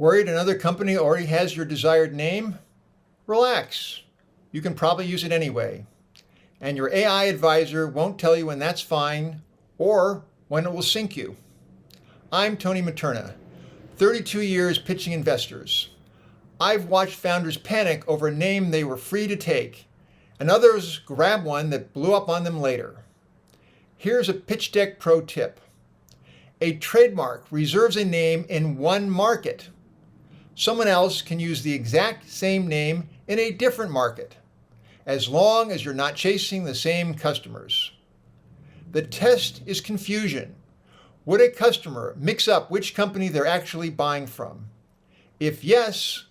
Worried another company already has your desired name? Relax. You can probably use it anyway. And your AI advisor won't tell you when that's fine or when it will sink you. I'm Tony Materna, 32 years pitching investors. I've watched founders panic over a name they were free to take, and others grab one that blew up on them later. Here's a pitch deck pro tip. A trademark reserves a name in one market. Someone else can use the exact same name in a different market, as long as you're not chasing the same customers. The test is confusion. Would a customer mix up which company they're actually buying from? If yes,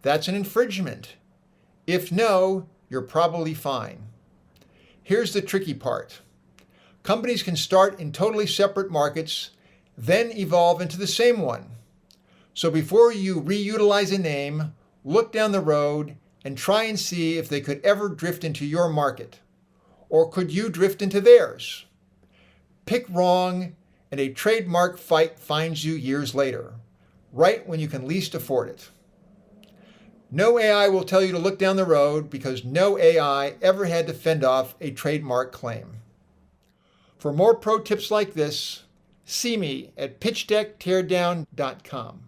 that's an infringement. If no, you're probably fine. Here's the tricky part. Companies can start in totally separate markets, then evolve into the same one. So before you reutilize a name, look down the road and try and see if they could ever drift into your market. Or could you drift into theirs? Pick wrong and a trademark fight finds you years later, right when you can least afford it. No AI will tell you to look down the road because no AI ever had to fend off a trademark claim. For more pro tips like this, see me at pitchdeckteardown.com.